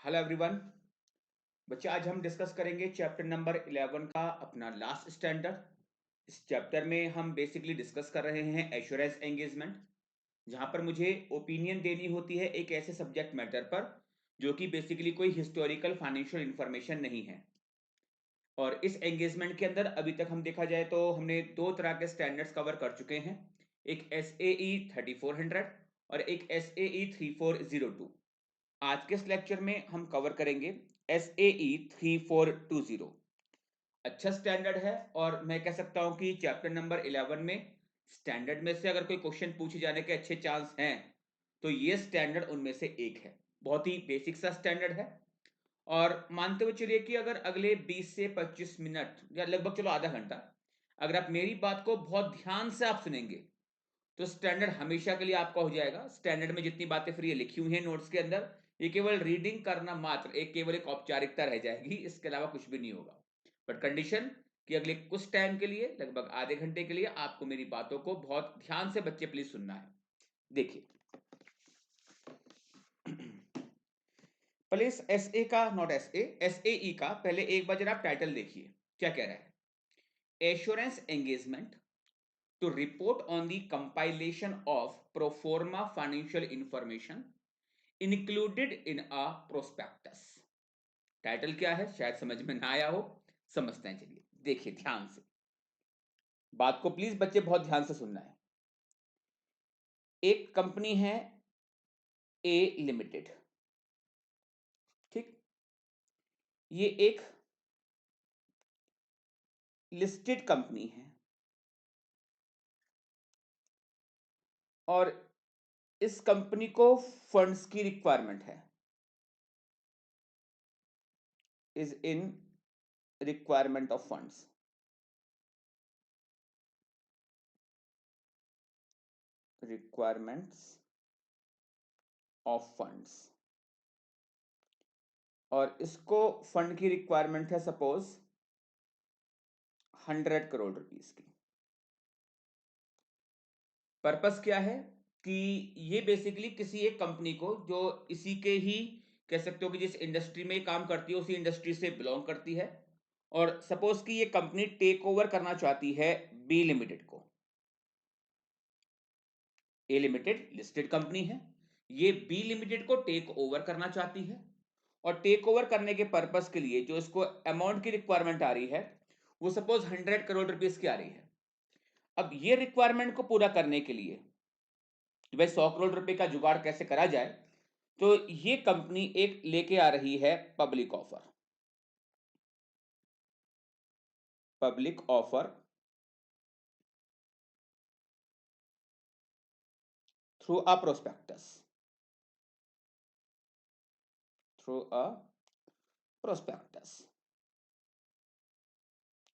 Hello everyone. बच्चे आज हम डिस्कस करेंगे चैप्टर नंबर 11 का अपना लास्ट स्टैंडर्ड। इस चैप्टर में हम बेसिकली डिस्कस कर रहे हैं एश्योरेंस एंगेजमेंट, जहां पर मुझे ओपिनियन देनी होती है एक ऐसे सब्जेक्ट मैटर पर जो कि बेसिकली कोई हिस्टोरिकल फाइनेंशियल इंफॉर्मेशन नहीं है। और इस एंगेजमेंट के अंदर अभी तक हम देखा जाए तो हमने दो तरह के स्टैंडर्ड्स कवर कर चुके हैं, एक SAE 3400 और एक SAE 3402। आज के इस लेक्चर में हम कवर करेंगे SAE 3420। अच्छा स्टैंडर्ड है और मैं कह सकता हूं कि चैप्टर नंबर 11 में स्टैंडर्ड में से अगर कोई क्वेश्चन पूछे जाने के अच्छे चांस हैं तो ये स्टैंडर्ड उनमें से एक है। बहुत ही बेसिक सा स्टैंडर्ड है और मानते हुए चलिए कि अगर अगले 20 से 25 मिनट या लगभग चलो आधा घंटा अगर आप मेरी बात को बहुत ध्यान से आप सुनेंगे तो स्टैंडर्ड हमेशा के लिए आपका हो जाएगा। स्टैंडर्ड में जितनी बातें फिर ये लिखी हुई हैं नोट्स के अंदर, ये केवल रीडिंग करना मात्र एक केवल एक औपचारिकता रह जाएगी, इसके अलावा कुछ भी नहीं होगा। बट कंडीशन कि अगले कुछ टाइम के लिए लगभग आधे घंटे के लिए आपको मेरी बातों को बहुत ध्यान से बच्चे प्लीज सुनना है। देखिए प्लीज एसए का नॉट SAE का पहले एक बार जरा आप टाइटल देखिए क्या कह रहा है। Assurance engagement to report on the compilation of pro forma financial information included in a prospectus। Title क्या है शायद समझ में ना आया हो, समझते हैं। चलिए देखिए ध्यान से, बात को प्लीज बच्चे बहुत ध्यान से सुनना है। एक कंपनी है A लिमिटेड, ठीक, ये एक लिस्टेड कंपनी है और इस कंपनी को फंड्स की रिक्वायरमेंट है, is in requirement of funds. Requirements of funds, और इसको फंड की रिक्वायरमेंट है सपोज 100 करोड़ रुपीस की। पर्पस क्या है कि ये बेसिकली किसी एक कंपनी को जो इसी के ही कह सकते हो कि जिस इंडस्ट्री में काम करती है उसी इंडस्ट्री से बिलोंग करती है, और सपोज कि ये कंपनी टेक ओवर करना चाहती है बी लिमिटेड को। ए लिमिटेड लिस्टेड कंपनी है, ये बी लिमिटेड को टेक ओवर करना चाहती है और टेक ओवर करने के पर्पस के लिए जो इसको अमाउंट की रिक्वायरमेंट आ रही है वो सपोज 100 करोड़ रुपीस की आ रही है। अब ये रिक्वायरमेंट को पूरा करने के लिए कि भाई 100 करोड़ रुपए का जुगाड़ कैसे करा जाए, तो ये कंपनी एक लेके आ रही है public offer. Public offer through a prospectus, through a prospectus.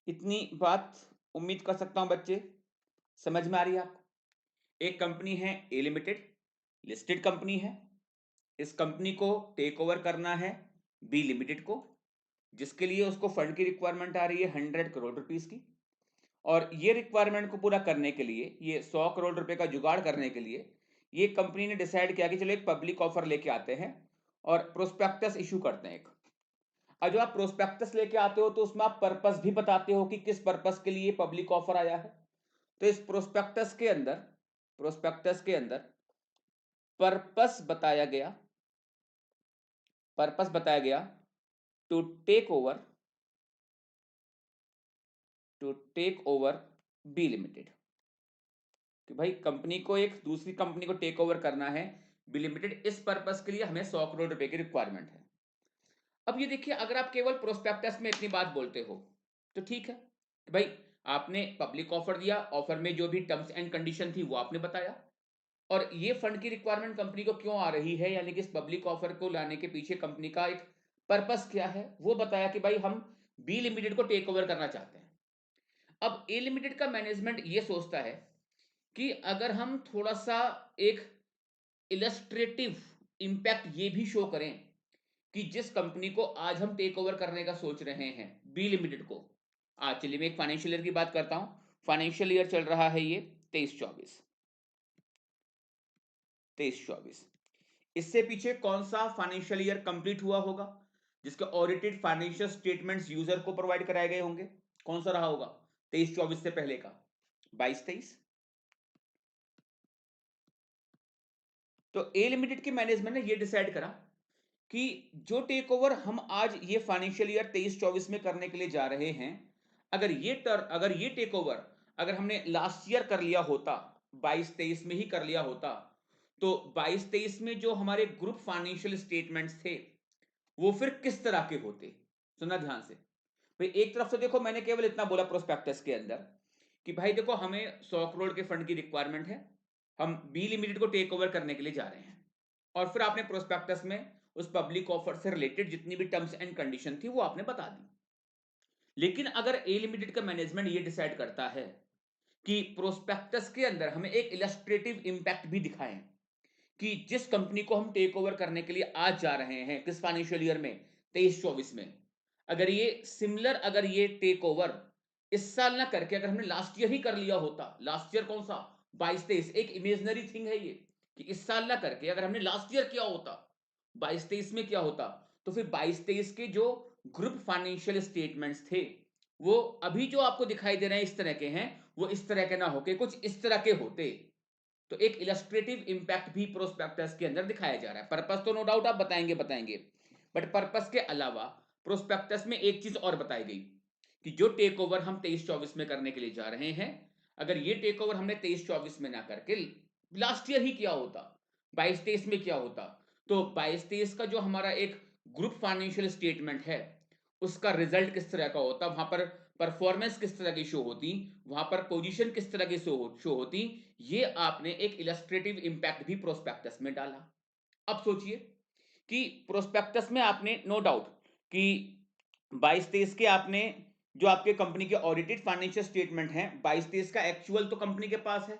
इतनी बात उम्मीद कर सकता हूं बच्चे समझ में आ रही है आपको। एक कंपनी है ए लिमिटेड, लिस्टेड कंपनी है, इस कंपनी को टेक ओवर करना है बी लिमिटेड को, जिसके लिए उसको फंड की रिक्वायरमेंट आ रही है 100 करोड़ रुपीस की। और ये रिक्वायरमेंट को पूरा करने के लिए, ये 100 करोड़ रुपए का जुगाड़ करने के लिए ये कंपनी ने डिसाइड किया कि चलो एक पब्लिक ऑफर लेके आते हैं और प्रोस्पेक्टस इशू करते हैं एक। और जब आप प्रोस्पेक्टस लेके आते हो तो उसमें आप पर्पस भी बताते हो कि किस पर्पस के लिए पब्लिक ऑफर आया है। तो इस प्रोस्पेक्टस के अंदर, प्रोस्पेक्टस के अंदर पर्पस बताया गया, पर्पस बताया गया to take over, to take over B limited, कि भाई कंपनी को एक दूसरी कंपनी को टेक ओवर करना है बी लिमिटेड, इस पर्पस के लिए हमें 100 करोड़ रुपए की रिक्वायरमेंट है। अब ये देखिए, अगर आप केवल प्रोस्पेक्टस में इतनी बात बोलते हो तो ठीक है कि भाई आपने पब्लिक ऑफर दिया, ऑफर में जो भी टर्म्स एंड कंडीशन थी वो आपने बताया, और ये फंड की रिक्वायरमेंट कंपनी को क्यों आ रही है, यानी कि इस पब्लिक ऑफर को लाने के पीछे कंपनी का एक पर्पस क्या है वो बताया कि भाई हम बी लिमिटेड को टेक ओवर करना चाहते हैं। अब ए लिमिटेड का मैनेजमेंट ये सोचता है कि अगर हम थोड़ा सा एक इलस्ट्रेटिव इंपैक्ट ये भी शो करें कि जिस कंपनी को आज हम टेक ओवर करने का सोच रहे हैं बी लिमिटेड को, आज चलिए मैं एक फाइनेंशियल ईयर की बात करता हूं। फाइनेंशियल ईयर चल रहा है ये 23-24, 23-24। इससे पीछे कौन सा फाइनेंशियल ईयर कंप्लीट हुआ होगा जिसके ऑडिटेड फाइनेंशियल स्टेटमेंट्स यूजर को प्रोवाइड कराए गए होंगे? कौन सा रहा होगा 23-24 से पहले का? 22-23। तो ए लिमिटेड की मैनेजमेंट ने ये डिसाइड करा कि जो टेक ओवर हम आज ये फाइनेंशियल ईयर 23-24 में करने के लिए जा रहे हैं, अगर ये टेक ओवर अगर हमने लास्ट ईयर कर लिया होता, 22-23 में ही कर लिया होता, तो 22-23 में जो हमारे ग्रुप फाइनेंशियल स्टेटमेंट्स थे वो फिर किस तरह के होते? सुनना ध्यान से। भाई एक तरफ से देखो, मैंने केवल इतना बोला प्रोस्पेक्टस के अंदर कि भाई देखो हमें 100 करोड़ के फंड की रिक्वायरमेंट है, हम बी लिमिटेड को टेक ओवर करने के लिए जा रहे हैं। और फिर आपने प्रोस्पेक्टस में उस पब्लिक ऑफर से रिलेटेड जितनी भी टर्म्स एंड कंडीशन थी वो आपने बता दी। लेकिन अगर ए लिमिटेड का मैनेजमेंट ये डिसाइड करता है कि प्रोस्पेक्टस के अंदर हमें एक इलस्ट्रेटिव इंपैक्ट भी दिखाएं कि जिस कंपनी को हम टेक ओवर करने के लिए आज जा रहे हैं किस फाइनेंशियल ईयर में 23-24 में, अगर ये टेक ओवर इस साल ना करके अगर हमने लास्ट ईयर ही कर लिया होता, लास्ट ईयर कौन सा 22-23, एक इमेजनरी थिंग है ये कि इस साल ना करके अगर हमने लास्ट ईयर किया होता 22-23 में क्या होता, तो फिर 22-23 के जो ग्रुप फाइनेंशियल स्टेटमेंट्स थे वो अभी जो आपको दिखाई दे रहे हैं इस तरह के हैं, वो इस तरह के ना होके कुछ इस तरह के होते। तो एक इलस्ट्रेटिव इंपैक्ट भी प्रोस्पेक्टस के अंदर दिखाया जा रहा है। पर्पस तो नो डाउट आप बताएंगे, बट पर्पस के अलावा प्रोस्पेक्टस में एक चीज और बताई गई कि जो टेक ओवर हम 23-24 में करने के लिए जा रहे हैं, अगर ये टेक ओवर हमने 23-24 में ना करके लास्ट ईयर ही किया होता, 22-23 में किया होता, तो 22-23 का जो हमारा एक ग्रुप फाइनेंशियल स्टेटमेंट है उसका रिजल्ट किस तरह का होता, वहां पर परफॉर्मेंस किस तरह की शो होती, वहां पर पोजीशन किस तरह की शो होती, ये आपने एक इलस्ट्रेटिव इंपैक्ट भी प्रोस्पेक्टस में डाला। अब सोचिए कि प्रोस्पेक्टस में आपने नो डाउट कि 22-23 के आपने जो आपके कंपनी के ऑडिटेड फाइनेंशियल स्टेटमेंट हैं 22-23 का एक्चुअल तो कंपनी के पास है।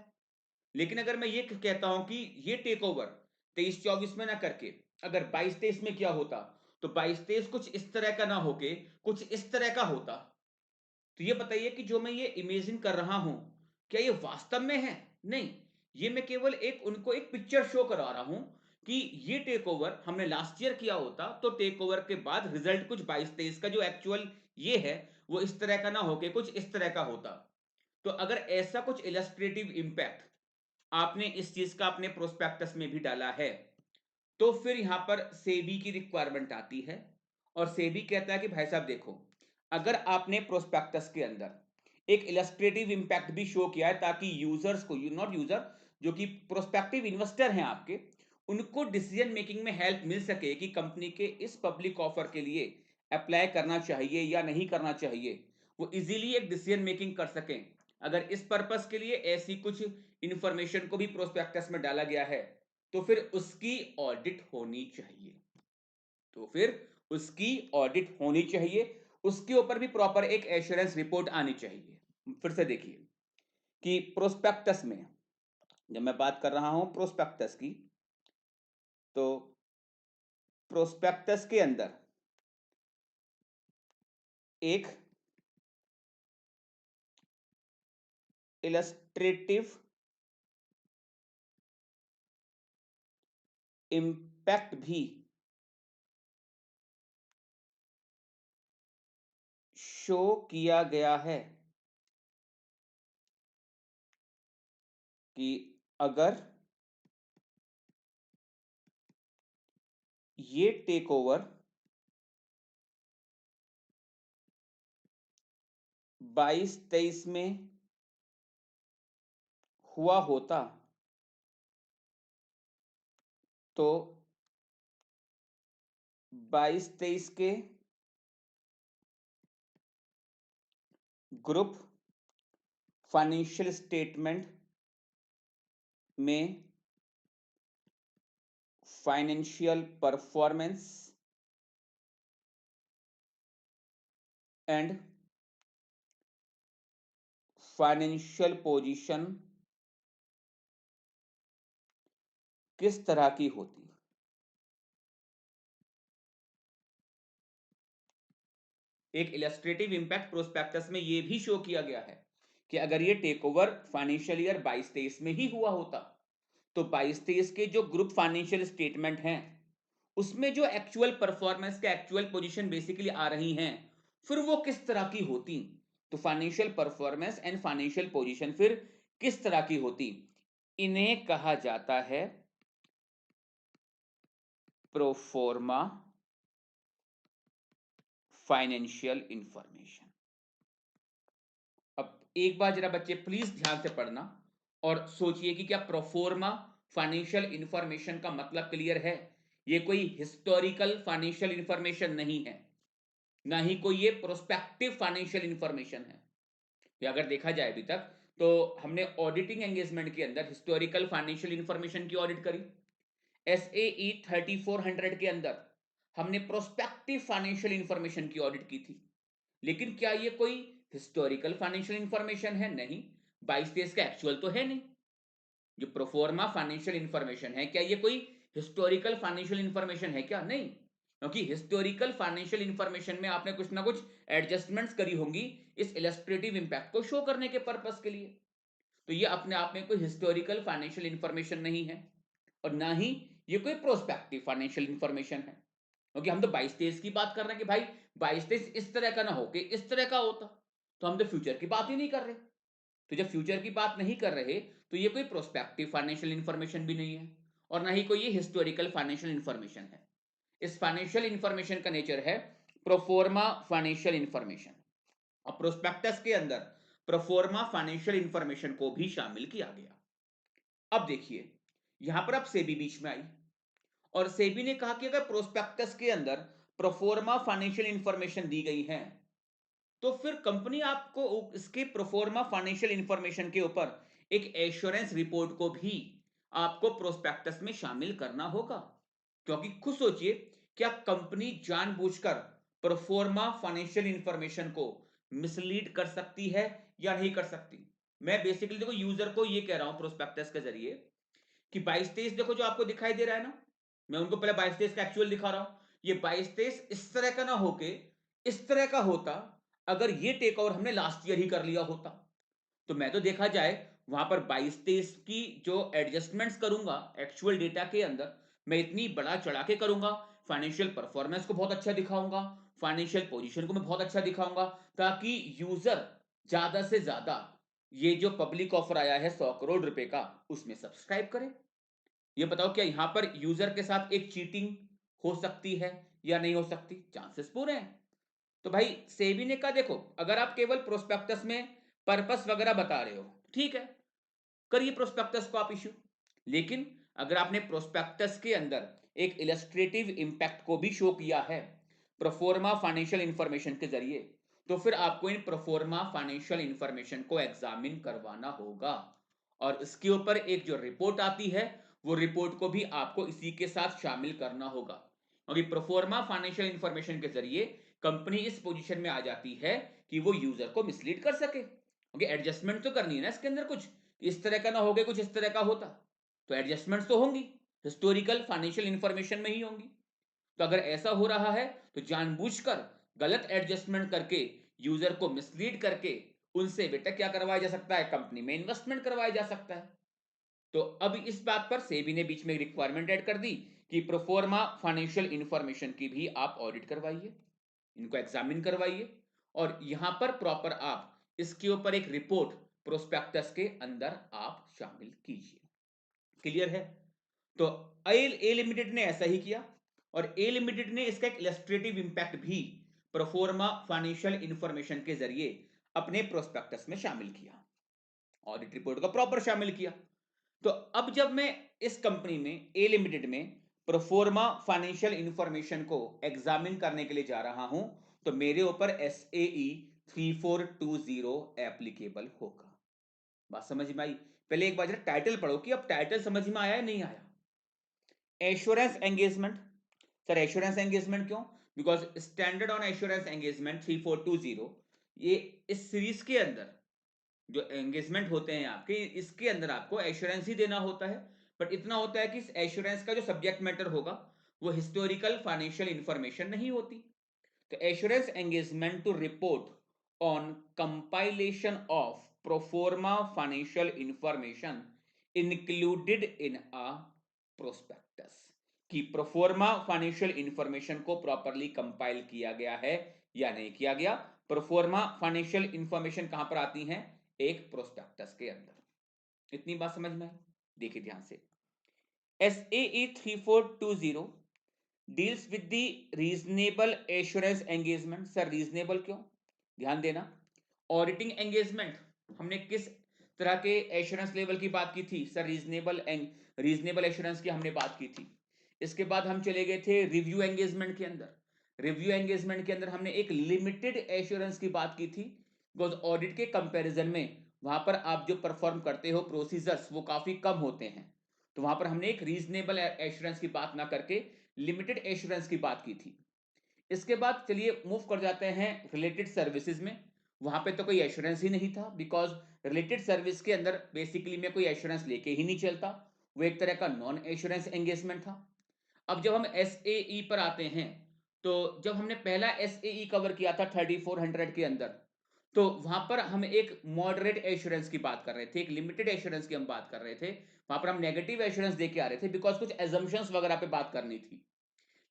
लेकिन अगर मैं ये कहता हूं कि ये टेक ओवर 23-24 में ना करके अगर 22-23 में क्या होता, तो 22-23 कुछ इस तरह का ना होके कुछ इस तरह का होता, तो ये बताइए कि जो मैं ये इमेजिन कर रहा हूं क्या ये वास्तव में है? नहीं, ये मैं केवल एक उनको एक पिक्चर शो करा रहा हूं कि ये टेक ओवर हमने लास्ट ईयर किया होता तो टेक ओवर के बाद रिजल्ट कुछ 22-23 का जो एक्चुअल ये है वो इस तरह का ना होके कुछ इस तरह का होता। तो अगर ऐसा कुछ इलस्ट्रेटिव इंपैक्ट आपने इस चीज का अपने प्रोस्पेक्टस में भी डाला है, तो फिर यहां पर सेबी की रिक्वायरमेंट आती है और सेबी कहता है कि भाई साहब देखो, अगर आपने प्रोस्पेक्टस के अंदर एक इलस्ट्रेटिव इंपैक्ट भी शो किया है ताकि यूजर्स को, यू नॉट यूजर, जो कि प्रोस्पेक्टिव इन्वेस्टर हैं आपके, उनको डिसीजन मेकिंग में हेल्प मिल सके कि कंपनी के इस पब्लिक ऑफर के लिए अप्लाई करना चाहिए या नहीं करना चाहिए, वो इजीली एक डिसीजन मेकिंग कर सकें, अगर इस पर्पस के लिए ऐसी कुछ इंफॉर्मेशन को भी प्रोस्पेक्टस में डाला गया है, तो फिर उसकी ऑडिट होनी चाहिए। तो फिर उसकी ऑडिट होनी चाहिए, उसके ऊपर भी प्रॉपर एक एश्योरेंस रिपोर्ट आनी चाहिए। फिर से देखिए कि प्रोस्पेक्टस में जब मैं बात कर रहा हूं प्रोस्पेक्टस की, तो प्रोस्पेक्टस के अंदर एक इलस्ट्रेटिव इंपैक्ट भी शो किया गया है कि अगर ये टेक ओवर 22-23 में हुआ होता तो 22-23 के ग्रुप फाइनेंशियल स्टेटमेंट में financial performance and financial position किस तरह की होती। एक इलस्ट्रेटिव इंपैक्ट प्रोस्पेक्टस में यह भी शो किया गया है कि अगर ये टेक ओवर फाइनेंशियल ईयर 22-23 में ही हुआ होता तो 22-23 के जो ग्रुप फाइनेंशियल स्टेटमेंट हैं उसमें जो एक्चुअल परफॉर्मेंस के एक्चुअल पोजीशन बेसिकली आ रही हैं, फिर वो किस तरह की होती? तो financial performance and financial position फिर किस तरह की होती? इन्हें कहा जाता है प्रोफोर्मा फाइनेंशियल इंफॉर्मेशन। अब एक बार जरा बच्चे प्लीज ध्यान से पढ़ना और सोचिए कि क्या प्रोफोर्मा फाइनेंशियल इंफॉर्मेशन का मतलब क्लियर है? ये कोई हिस्टोरिकल फाइनेंशियल इंफॉर्मेशन नहीं है, ना ही कोई ये प्रोस्पेक्टिव फाइनेंशियल इंफॉर्मेशन है। या अगर देखा जाए अभी तक तो हमने ऑडिटिंग एंगेजमेंट के अंदर हिस्टोरिकल फाइनेंशियल इंफॉर्मेशन की ऑडिट करी, एसएई 3400 के अंदर हमने प्रोस्पेक्टिव फाइनेंशियल इंफॉर्मेशन की ऑडिट की थी। लेकिन क्या ये कोई हिस्टोरिकल फाइनेंशियल इंफॉर्मेशन है? नहीं। 22-23 का एक्चुअल तो है नहीं। जो प्रोफोर्मा फाइनेंशियल इंफॉर्मेशन है, क्या ये कोई हिस्टोरिकल फाइनेंशियल इंफॉर्मेशन है? क्या नहीं, क्योंकि हिस्टोरिकल फाइनेंशियल इंफॉर्मेशन में आपने कुछ ना कुछ एडजस्टमेंट्स करी होंगी इस इलस्ट्रेटिव इंपैक्ट को शो करने के पर्पस के लिए। तो ये अपने आप में कोई हिस्टोरिकल फाइनेंशियल इंफॉर्मेशन नहीं है और ना ही ये कोई प्रोस्पेक्टिव फाइनेंशियल इंफॉर्मेशन है, क्योंकि हम तो 22-23 की बात कर रहे हैं कि भाई 22-23 इस तरह का ना हो कि इस तरह का होता, तो हम तो फ्यूचर की बात ही नहीं कर रहे। तो जब फ्यूचर की बात नहीं कर रहे तो ये कोई प्रोस्पेक्टिव फाइनेंशियल इंफॉर्मेशन भी नहीं है और ना ही कोई ये हिस्टोरिकल फाइनेंशियल इंफॉर्मेशन है। इस फाइनेंशियल इंफॉर्मेशन का नेचर है प्रोफोर्मा फाइनेंशियल इंफॉर्मेशन। और प्रोस्पेक्टस के अंदर प्रोफोर्मा फाइनेंशियल इंफॉर्मेशन को भी शामिल किया गया। अब देखिए यहां पर अब सेबी बीच में आई और सेबी ने कहा कि अगर प्रोस्पेक्टस के अंदर प्रोफोर्मा फाइनेंशियल इंफॉर्मेशन दी गई है तो फिर कंपनी आपको इसके प्रोफोर्मा फाइनेंशियल इंफॉर्मेशन के ऊपर एक एश्योरेंस रिपोर्ट को भी आपको प्रोस्पेक्टस में शामिल करना होगा। क्योंकि खुद सोचिए, क्या कंपनी जानबूझकर प्रोफोर्मा फाइनेंशियल इंफॉर्मेशन को मिसलीड कर सकती है या नहीं कर सकती? मैं बेसिकली देखो यूजर को ये कह रहा हूं प्रोस्पेक्टस के जरिए कि 22-23 देखो जो आपको दिखाई दे रहा है ना, मैं उनको पहले 22-23 का एक्चुअल दिखा रहा हूं। ये 22-23 इस तरह का ना होके इस तरह का होता अगर ये टेक ओवर हमने लास्ट ईयर ही कर लिया होता। तो मैं तो देखा जाए वहां पर 22-23 की जो एडजस्टमेंट्स करूंगा एक्चुअल डेटा के अंदर, मैं इतनी बड़ा चढ़ा के करूंगा, फाइनेंशियल परफॉर्मेंस को बहुत अच्छा दिखाऊंगा, फाइनेंशियल पोजीशन को मैं बहुत अच्छा दिखाऊंगा, ताकि यूजर ज्यादा से ज्यादा ये जो पब्लिक ऑफर आया है 100 करोड़ रुपए का उसमें सब्सक्राइब करे। ये बताओ क्या यहां पर यूजर के साथ एक चीटिंग हो सकती है या नहीं हो सकती? चांसेस पूरे हैं। तो भाई सेबी ने कहा देखो अगर आप केवल प्रोस्पेक्टस में पर्पस वगैरह बता रहे हो, ठीक है, करिए प्रोस्पेक्टस को आप इश्यू। लेकिन अगर आपने प्रोस्पेक्टस के अंदर एक इलस्ट्रेटिव इंपैक्ट को भी शो किया है प्रोफोर्मा फाइनेंशियल इंफॉर्मेशन के जरिए, तो फिर आपको इन प्रोफोर्मा फाइनेंशियल इंफॉर्मेशन को एग्जामिन करवाना होगा और इसके ऊपर एक जो रिपोर्ट आती है वो रिपोर्ट को भी आपको इसी के साथ शामिल करना होगा, क्योंकि प्रोफोर्मा फाइनेंशियल इंफॉर्मेशन के जरिए कंपनी इस पोजीशन में आ जाती है कि वो यूजर को मिसलीड कर सके, क्योंकि एडजस्टमेंट तो करनी है ना इसके अंदर, कुछ इस तरह का ना हो गया कुछ इस तरह का होता, तो एडजस्टमेंट्स तो होंगी हिस्टोरिकल फाइनेंशियल इंफॉर्मेशन में ही होंगी। तो अगर ऐसा हो रहा है तो जानबूझकर गलत एडजस्टमेंट करके यूजर को मिसलीड करके उनसे बेटा क्या करवाया जा सकता है, कंपनी में इन्वेस्टमेंट करवाया जा सकता है। तो अब इस बात पर सेबी ने बीच में रिक्वायरमेंट ऐड कर दी कि प्रोफोर्मा फाइनेंशियल इंफॉर्मेशन की भी आप ऑडिट करवाइए, इनको एग्जामिन करवाइए और यहां पर प्रॉपर आप इसके ऊपर एक रिपोर्ट प्रोस्पेक्टस के अंदर आप शामिल कीजिए। क्लियर है? तो ए लिमिटेड ने ऐसा ही किया और ए लिमिटेड ने इसका एक इलस्ट्रेटिव इंपैक्ट भी प्रोफोर्मा फाइनेंशियल इंफॉर्मेशन के जरिए अपने प्रोस्पेक्टस में शामिल किया, ऑडिट रिपोर्ट को प्रॉपर शामिल किया। तो अब जब मैं इस कंपनी में ए लिमिटेड में प्रोफोर्मा फाइनेंशियल इंफॉर्मेशन को एग्जामिन करने के लिए जा रहा हूं तो मेरे ऊपर एसएई 3420 एप्लीकेबल होगा। बात समझ में आई? पहले एक बार जरा टाइटल पढ़ो कि अब टाइटल समझ में आया या नहीं आया। Assurance engagement. Sir assurance engagement क्यों? Because standard on assurance engagement 3420 ये इस सीरीज के अंदर जो एंगेजमेंट होते हैं आपके, इसके अंदर आपको एश्योरेंस ही देना होता है, बट इतना होता है कि इस एश्योरेंस का जो सब्जेक्ट मैटर होगा वो हिस्टोरिकल फाइनेंशियल इंफॉर्मेशन नहीं होती। तो assurance engagement to report on compilation of pro forma financial information included in a prospectus, कि प्रोफोर्मा फाइनेंशियल इंफॉर्मेशन को प्रॉपरली कंपाइल किया गया है या नहीं किया गया। प्रोफोर्मा फाइनेंशियल इंफॉर्मेशन कहां पर आती हैं? एक प्रोस्पेक्टस के अंदर। इतनी बात समझ में आई? देखिए ध्यान से, SAE 3420 deals with the reasonable assurance engagement. Sir reasonable क्यों? ध्यान देना, ऑडिटिंग एंगेजमेंट हमने किस तरह के एश्योरेंस लेवल की बात की थी? सर रीजनेबल एश्योरेंस की हमने बात की थी। इसके बाद हम चले गए थे रिव्यू एंगेजमेंट के अंदर। रिव्यू एंगेजमेंट के अंदर हमने एक लिमिटेड एश्योरेंस की बात की थी, बिकॉज ऑडिट के कंपैरिजन में वहां पर आप जो परफॉर्म करते हो प्रोसीजर्स वो काफी कम होते हैं, तो वहां पर हमने एक रीजनेबल एश्योरेंस की बात ना करके लिमिटेड एश्योरेंस की बात की थी। इसके बाद चलिए मूव कर जाते हैं रिलेटेड सर्विसेज में। वहां पे तो कोई एश्योरेंस ही नहीं था, बिकॉज रिलेटेड सर्विस के अंदर बेसिकली में कोई एश्योरेंस लेके ही नहीं चलता, वो एक तरह का नॉन एश्योरेंस एंगेजमेंट था। अब जब हम SAE पर आते हैं, तो जब हमने पहला SAE कवर किया था 3400 के अंदर, तो वहां पर हम एक मॉडरेट एश्योरेंस की बात कर रहे थे, एक लिमिटेड एश्योरेंस की हम बात कर रहे थे। वहां पर हम नेगेटिव एश्योरेंस देके आ रहे थे, बिकॉज कुछ एजम्पशंस वगैरह पे बात करनी थी।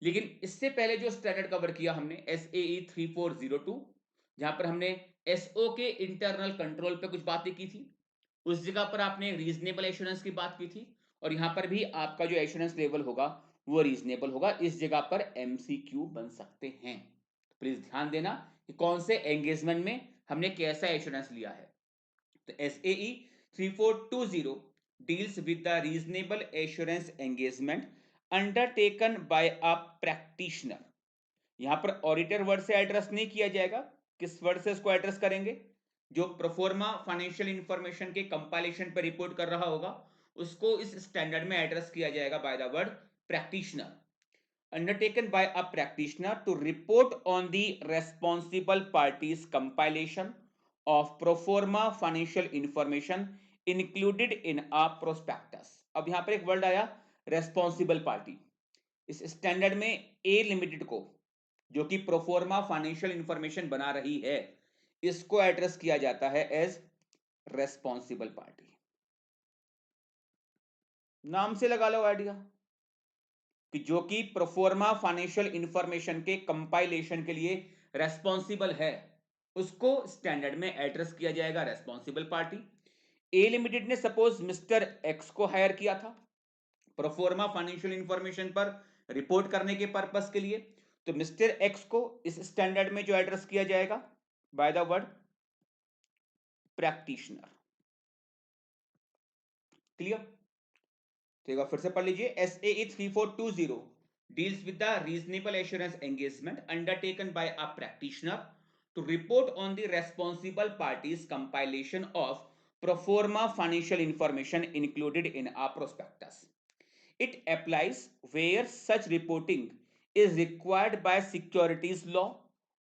लेकिन इससे पहले जो स्टैंडर्ड कवर किया हमने SAE 3402, जहां पर हमने SO के इंटरनल कंट्रोल पे कुछ बातें की थी, उस जगह पर आपने रीजनेबल एश्योरेंस की बात की थी, और यहां पर भी आपका जो एश्योरेंस लेवल होगा वो रीजनेबल होगा। इस जगह पर MCQ बन सकते हैं। प्लीज ध्यान देना कि कौन से एंगेजमेंट में हमने कैसा एश्योरेंस लिया है। तो SAE 3420 deals with the reasonable assurance engagement undertaken by a practitioner। यहां पर ऑडिटर वर्ड से एड्रेस नहीं किया जाएगा। किस वर्ड से इसको एड्रेस करेंगे? जो प्रोफोर्मा फाइनेंशियल इंफॉर्मेशन के कंपाइलेशन पर रिपोर्ट कर रहा होगा उसको इस स्टैंडर्ड में एड्रेस किया जाएगा by the word practitioner. Undertaken by a practitioner to report on the responsible party's compilation of pro forma financial information included in a prospectus। अब यहां पर एक वर्ड आया रेस्पॉन्सिबल पार्टी। इस स्टैंडर्ड में ए लिमिटेड को, जो कि प्रोफोर्मा फाइनेंशियल इंफॉर्मेशन बना रही है, इसको एड्रेस किया जाता है एज रेस्पॉन्सिबल पार्टी। नाम से लगा लो आइडिया कि जो कि प्रोफोर्मा फाइनेंशियल इंफॉर्मेशन के कंपाइलेशन के लिए रेस्पॉन्सिबल है, उसको स्टैंडर्ड में एड्रेस किया जाएगा रेस्पॉन्सिबल पार्टी। ए लिमिटेड ने सपोज मिस्टर एक्स को हायर किया था प्रोफोर्मा फाइनेंशियल इंफॉर्मेशन पर रिपोर्ट करने के पर्पस के लिए, तो मिस्टर एक्स को इस स्टैंडर्ड में जो एड्रेस किया जाएगा by the word practitioner. Clear? तो एक बार फिर से पढ़ लीजिए, SAE 3420 deals with the reasonable assurance engagement undertaken by a practitioner to report on the responsible parties compilation of pro forma financial information included in a prospectus. It applies where such reporting is required by securities law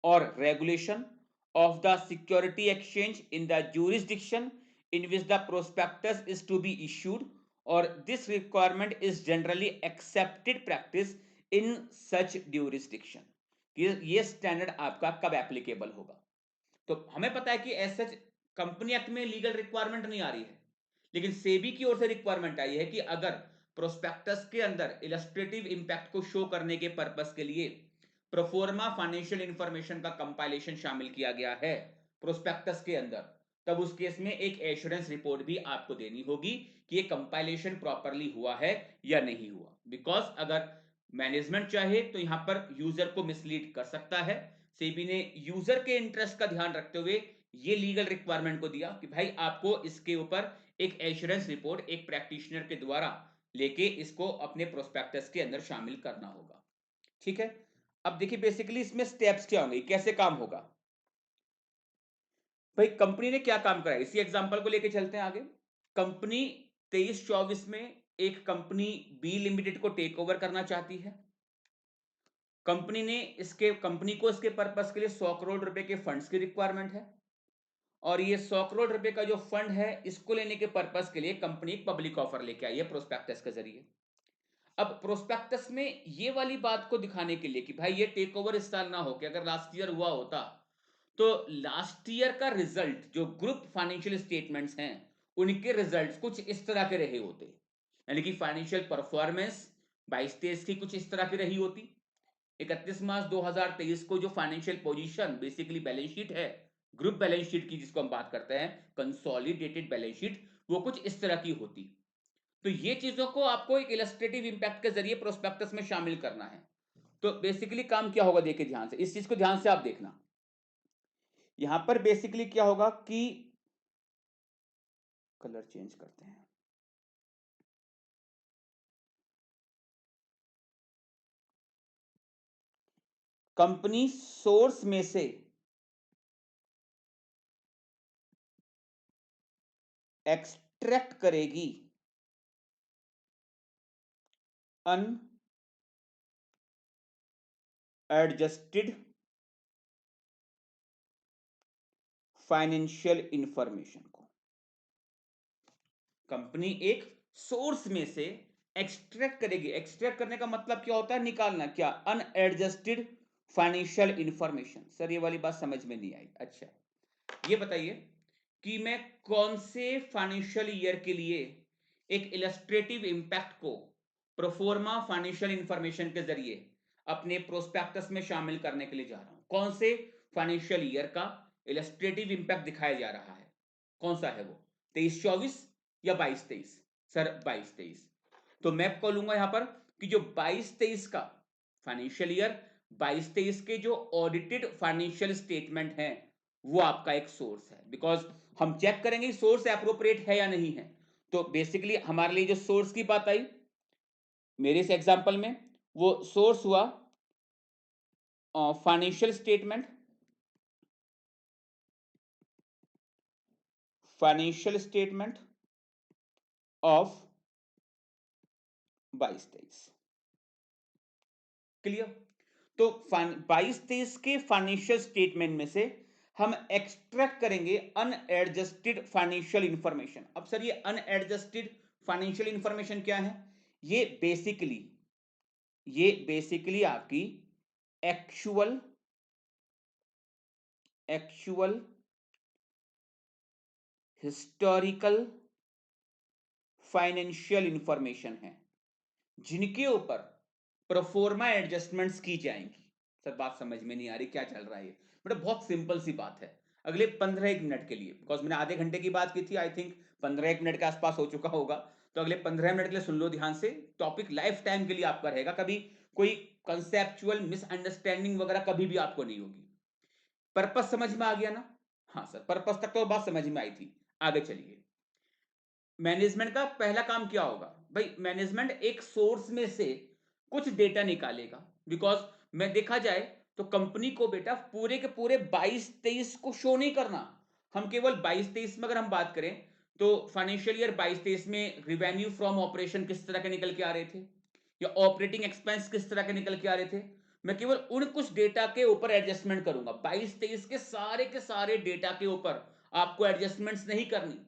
or regulation of the security exchange in the jurisdiction in which the prospectus is to be issued, or this requirement is generally accepted practice in such jurisdiction। ये standard आपका कब applicable होगा? तो हमें पता है कि ऐसा कंपनी एक्ट में लीगल रिक्वायरमेंट नहीं आ रही है, लेकिन सेबी की ओर से रिक्वायरमेंट आई है कि अगर प्रोस्पेक्टस के अंदर इलस्ट्रेटिव इंपैक्ट को शो करने के पर्पस के लिए प्रोफोर्मा फाइनेंशियल इंफॉर्मेशन का कंपाइलेशन शामिल किया गया है प्रोस्पेक्टस के अंदर, तब उस केस में एक एश्योरेंस रिपोर्ट भी आपको देनी होगी कि ये कंपाइलेशन प्रॉपरली हुआ है या नहीं हुआ। बिकॉज अगर मैनेजमेंट चाहे तो यहां पर यूजर को मिसलीड कर सकता है। सेबी ने यूजर के इंटरेस्ट का ध्यान रखते हुए ये लीगल रिक्वायरमेंट को दिया कि भाई आपको इसके ऊपर एक एश्योरेंस रिपोर्ट एक प्रैक्टिशनर के द्वारा लेके इसको अपने प्रोस्पेक्टस के अंदर शामिल करना होगा। ठीक है? अब देखिए बेसिकली इसमें स्टेप्स क्या होंगे, कैसे काम होगा। भाई कंपनी ने क्या काम करा है, इसी एग्जांपल को लेके चलते हैं आगे। कंपनी 23-24 में एक कंपनी बी लिमिटेड को टेक ओवर करना चाहती है। कंपनी को इसके पर्पस के लिए 100 करोड़ रुपए के फंड्स की रिक्वायरमेंट है, और ये 100 करोड़ रुपए का जो फंड है इसको लेने के पर्पस के लिए कंपनी एक पब्लिक ऑफर लेके आई है प्रोस्पेक्टस के जरिए। अब प्रोस्पेक्टस में ये वाली बात को दिखाने के लिए कि भाई ये टेक ओवर इस साल ना हो कि अगर लास्ट ईयर हुआ होता तो लास्ट ईयर का रिजल्ट जो ग्रुप फाइनेंशियल स्टेटमेंट्स हैं उनके रिजल्ट्स कुछ इस तरह के रहे होते, यानी कि फाइनेंशियल परफॉर्मेंस 22-23 की कुछ इस तरह की रही होती। 31 मार्च 2023 को जो financial position basically balance sheet है, ग्रुप बैलेंस शीट की जिसको हम बात करते हैं, कंसोलिडेटेड बैलेंस शीट, वो कुछ इस तरह की होती। तो ये चीजों को आपको एक इलस्ट्रेटिव इंपैक्ट के जरिए प्रोस्पेक्टस में शामिल करना है। तो बेसिकली काम क्या होगा, देखिए ध्यान से, इस चीज को ध्यान से आप देखना। यहां पर बेसिकली क्या होगा कि कलर चेंज करते हैं, कंपनी सोर्स में से एक्सट्रैक्ट करेगी अनएडजस्टेड फाइनेंशियल इंफॉर्मेशन को। कंपनी एक सोर्स में से एक्सट्रैक्ट करेगी, एक्सट्रैक्ट करने का मतलब क्या होता है, निकालना, क्या, अनएडजस्टेड फाइनेंशियल इंफॉर्मेशन। सर ये वाली बात समझ में नहीं आई। अच्छा, ये बताइए कि मैं कौन से फाइनेंशियल ईयर के लिए एक इलस्ट्रेटिव इंपैक्ट को प्रोफोर्मा फाइनेंशियल इंफॉर्मेशन के जरिए अपने प्रोस्पेक्टस में शामिल करने के लिए जा रहा हूं। कौन से फाइनेंशियल ईयर का इलस्ट्रेटिव इंपैक्ट दिखाया जा रहा है, कौन सा है वो, 23-24 या 22-23? सर 22-23। तो मैं बोलूंगा यहां पर कि जो 22-23 का फाइनेंशियल ईयर, 22-23 के जो ऑडिटेड फाइनेंशियल स्टेटमेंट हैं, वो आपका एक सोर्स है। बिकॉज हम चेक करेंगे सोर्स एप्रोप्रिएट है या नहीं है। तो बेसिकली हमारे लिए जो सोर्स की बात आई मेरे इस एग्जांपल में, वो सोर्स हुआ financial statement, financial statement of 22-23। Clear? तो 22-23 के फाइनेंशियल स्टेटमेंट में से हम एक्सट्रैक्ट करेंगे अनएडजस्टेड फाइनेंशियल इंफॉर्मेशन। अब सर ये अनएडजस्टेड फाइनेंशियल इंफॉर्मेशन क्या है? ये बेसिकली आपकी एक्चुअल हिस्टोरिकल फाइनेंशियल इंफॉर्मेशन है जिनके ऊपर प्रोफोर्मा एडजस्टमेंट्स की जाएंगी। सर बात समझ में नहीं आ रही, क्या चल रहा है ये? मतलब बहुत सिंपल सी बात है। अगले 15 मिनट के लिए, बिकॉज मैंने आधे घंटे की बात की थी, आई थिंक 15 मिनट के आसपास हो चुका होगा, तो अगले 15 मिनट के लिए सुन लो ध्यान से। टॉपिक लाइफ टाइम के लिए आपका रहेगा, कभी कोई कंसेप्चुअल मिसअंडरस्टैंडिंग वगैरह कभी भी आपको नहीं होगी। पर्पस समझ में आ गया ना? हाँ सर, पर्पस तक तो बात समझ में आई थी। आगे चलिए। मैनेजमेंट का पहला काम क्या होगा भाई? मैनेजमेंट एक सोर्स में से कुछ डेटा निकालेगा। बिकॉज मैं देखा जाए तो कंपनी को बेटा पूरे के पूरे 22-23 को शो नहीं करना। हम केवल 22-23 में अगर हम बात करें तो फाइनेंशियल ईयर 22-23 में रिवेन्यू फ्रॉम ऑपरेशन किस तरह के निकल के आ रहे थे, या ऑपरेटिंग एक्सपेंस किस तरह के निकल के आ रहे थे, मैं केवल उन कुछ डेटा के ऊपर एडजस्टमेंट करूंगा। 22-23 के सारे डेटा के ऊपर आपको एडजस्टमेंट्स नहीं करनी।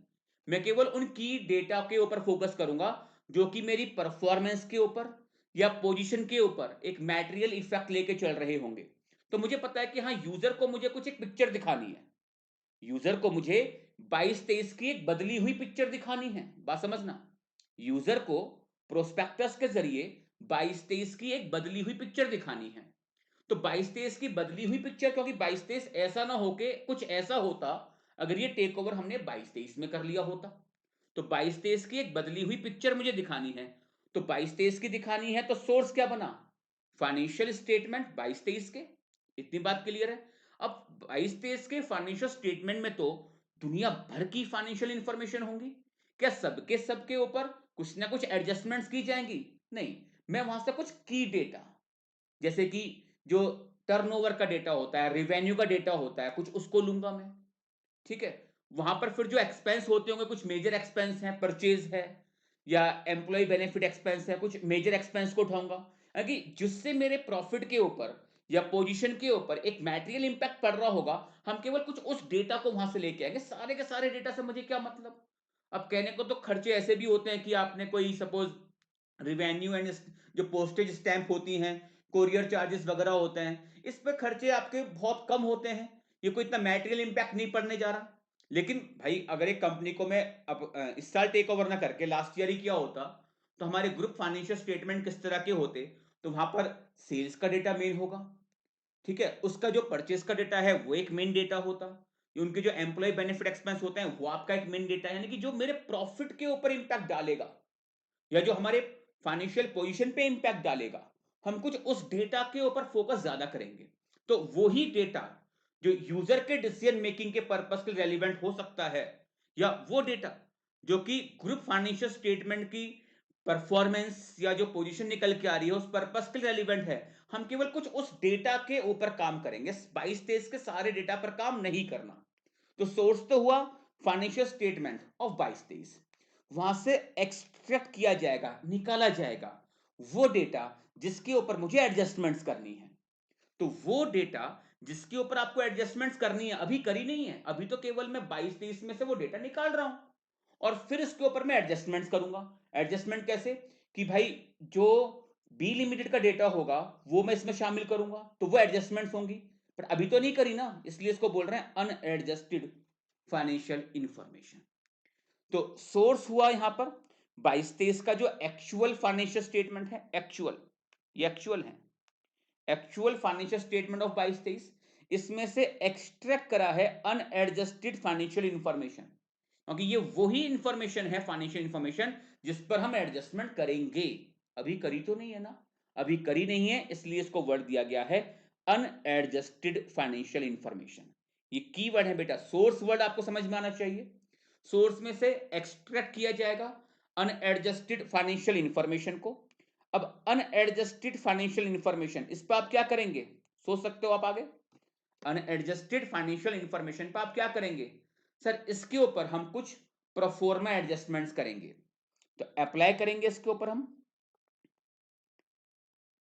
मैं केवल उन की डेटा के ऊपर फोकस करूंगा जो कि मेरी परफॉर्मेंस के ऊपर या पोजीशन के ऊपर एक मैटेरियल इफेक्ट लेके चल रहे होंगे। तो मुझे पता है कि हाँ, यूजर को मुझे कुछ एक पिक्चर दिखानी है, यूजर को मुझे 22-23 की एक बदली हुई पिक्चर दिखानी है। बात समझना, यूजर को प्रोस्पेक्टस के जरिए 22-23 की एक बदली हुई पिक्चर दिखानी है। तो 22-23 की बदली हुई पिक्चर, क्योंकि 22-23 ऐसा ना होके कुछ ऐसा होता अगर ये टेक ओवर हमने 22-23 में कर लिया होता। तो 22-23 की एक बदली हुई पिक्चर मुझे दिखानी है। तो 22-23 की दिखानी है तो सोर्स क्या बना? फाइनेंशियल स्टेटमेंट 22-23 के। इतनी बात क्लियर है? अब 22-23 के फाइनेंशियल स्टेटमेंट में तो दुनिया भर की फाइनेंशियल इंफॉर्मेशन होंगी। क्या सबके सबके ऊपर कुछ ना कुछ एडजस्टमेंट्स की जाएंगी? नहीं, मैं वहां से कुछ की डेटा, जैसे कि जो टर्नओवर का डेटा होता है, रिवेन्यू का डेटा होता है, कुछ उसको लूंगा मैं। ठीक है? वहां पर फिर जो एक्सपेंस होते होंगे, कुछ मेजर एक्सपेंस है, परचेज है या एम्प्लॉय बेनिफिट एक्सपेंस है, कुछ मेजर एक्सपेंस को उठाऊंगा कि जिससे मेरे प्रॉफिट के ऊपर या पोजीशन के ऊपर एक मैटेरियल इंपैक्ट पड़ रहा होगा। हम केवल कुछ उस डेटा को वहां से लेके आएंगे। सारे के सारे डेटा से मुझे क्या मतलब? अब कहने को तो खर्चे ऐसे भी होते हैं कि आपने कोई सपोज रिवेन्यू एंड जो पोस्टेज स्टैंप होती हैं, कोरियर चार्जेस वगैरह होते हैं, इस पे खर्चे आपके बहुत कम होते हैं, ये कोई इतना मैटेरियल इंपैक्ट नहीं पड़ने जा रहा। लेकिन भाई अगर एक कंपनी को मैं अब इस साल टेक ओवर ना करके लास्ट ईयर ही किया होता, तो हमारे ग्रुप फाइनेंशियल स्टेटमेंट किस तरह के होते? तो वहां पर सेल्स का डेटा मेन होगा, ठीक है, उसका जो परचेस का डेटा है वो एक मेन डेटा होता, उनके जो एम्प्लॉय बेनिफिट एक्सपेंस होते हैं वो आपका एक मेन डेटा है, यानी कि जो मेरे प्रॉफिट के ऊपर इंपैक्ट डालेगा या जो हमारे फाइनेंशियल पोजीशन पे इंपैक्ट डालेगा, हम कुछ उस डेटा के ऊपर फोकस ज्यादा करेंगे। तो वही डेटा जो यूजर के डिसीजन मेकिंग के पर्पस के रेलिवेंट हो सकता है, या वो डेटा जो कि ग्रुप फाइनेंशियल स्टेटमेंट की परफॉर्मेंस या जो पोजीशन निकल के आ रही है उस पर्पस के रेलिवेंट है, हम केवल कुछ उस डेटा के ऊपर काम करेंगे, 22-23 के सारे डेटा पर काम नहीं करना। तो सोर्स तो हुआ फाइनेंशियल स्टेटमेंट ऑफ 22-23, वहां से एक्सट्रैक्ट किया जाएगा, निकाला जाएगा वो डेटा जिसके ऊपर मुझे एडजस्टमेंट्स करनी है। तो वो डेटा जिसके ऊपर आपको एडजस्टमेंट्स करनी है अभी करी नहीं है, अभी तो केवल मैं 22-23 में से वो डेटा निकाल रहा हूं, और फिर इसके ऊपर मैं एडजस्टमेंट्स करूंगा। एडजस्टमेंट कैसे? कि भाई जो बी लिमिटेड का डेटा होगा वो मैं इसमें शामिल करूंगा, तो वो एडजस्टमेंट्स होंगी, पर अभी तो नहीं करी ना, इसलिए इसको बोल रहे हैं अनएडजस्टेड फाइनेंशियल इंफॉर्मेशन। तो सोर्स हुआ यहां पर 22-23 का जो एक्चुअल फाइनेंशियल स्टेटमेंट है, एक्चुअल, ये एक्चुअल है, एक्चुअल फाइनेंशियल स्टेटमेंट ऑफ 22-23, इसमें से एक्सट्रैक्ट करा है अनएडजस्टेड फाइनेंशियल इंफॉर्मेशन, क्योंकि ये वही इंफॉर्मेशन है, फाइनेंशियल इंफॉर्मेशन, जिस पर हम एडजस्टमेंट करेंगे। अभी करी तो नहीं है ना, अभी करी नहीं है, इसलिए इसको वर्ड दिया गया है अनएडजस्टेड फाइनेंशियल इंफॉर्मेशन। ये कीवर्ड है बेटा, सोर्स वर्ड आपको समझ में आना चाहिए। सोर्स में से एक्सट्रैक्ट किया जाएगा अनएडजस्टेड फाइनेंशियल इंफॉर्मेशन को। अब अनएडजस्टेड फाइनेंशियल इंफॉर्मेशन, इस पर आप क्या करेंगे, सोच सकते हो आप आगे। अनएडजस्टेड फाइनेंशियल इंफॉर्मेशन पर आप क्या करेंगे? सर इसके ऊपर हम कुछ प्रोफोर्मा एडजस्टमेंट्स करेंगे। तो अप्लाई करेंगे, इसके ऊपर हम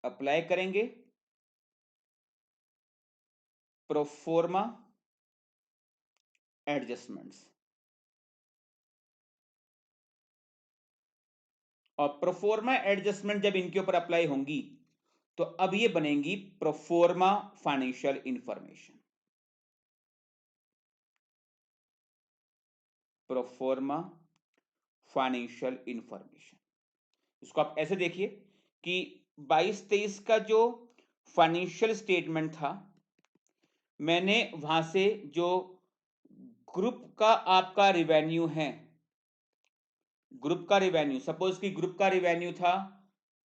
अप्लाई करेंगे प्रोफोर्मा एडजस्टमेंट्स, और प्रोफोर्मा एडजस्टमेंट जब इनके ऊपर अप्लाई होंगी तो अब ये बनेंगी proforma financial information, proforma financial information. इसको आप ऐसे देखिए कि 22-23 का जो फाइनेंशियल स्टेटमेंट था, मैंने वहां से जो ग्रुप का आपका रिवेन्यू है, ग्रुप का रिवेन्यू, सपोज कि ग्रुप का रिवेन्यू था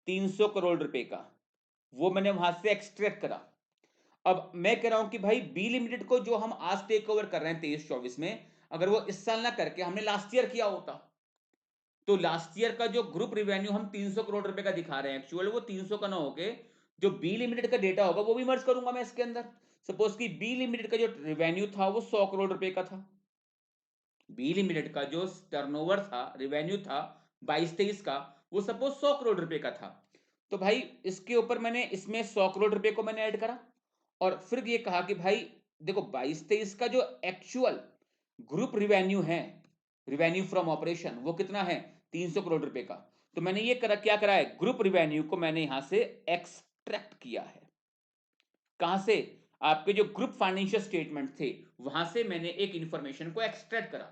300 करोड़ रुपए का, वो मैंने वहां से एक्सट्रैक्ट करा। अब मैं कह रहा हूं कि भाई बी लिमिटेड को जो हम आज टेक ओवर कर रहे हैं 23-24 में, अगर वो इस साल ना करके हमने लास्ट ईयर किया होता, तो लास्ट ईयर का जो ग्रुप रिवेन्यू हम 300 करोड़ रुपए का दिखा रहे हैं, एक्चुअल वो 300 का ना होके जो बी लिमिटेड का डेटा होगा वो भी मर्ज करूंगा मैं इसके अंदर। सपोज कि बी लिमिटेड का जो रेवेन्यू था वो 100 करोड़ रुपए का था, बी लिमिटेड का जो टर्नओवर था, रेवेन्यू था 22-23 का, वो सपोज 100 करोड़ रुपए का था। तो भाई इसके ऊपर मैंने इसमें 100 करोड़ रुपए को मैंने ऐड करा, और फिर ये कहा कि भाई देखो 22-23 का जो एक्चुअल ग्रुप रिवेन्यू है, रिवेन्यू फ्रॉम ऑपरेशन, वो कितना है 300 करोड़ रुपए का। तो मैंने ये करा, क्या करा है, ग्रुप रिवेन्यू को मैंने यहां से एक्सट्रैक्ट किया है। कहां से? आपके जो ग्रुप फाइनेंशियल स्टेटमेंट थे वहां से मैंने एक इंफॉर्मेशन को एक्सट्रैक्ट करा।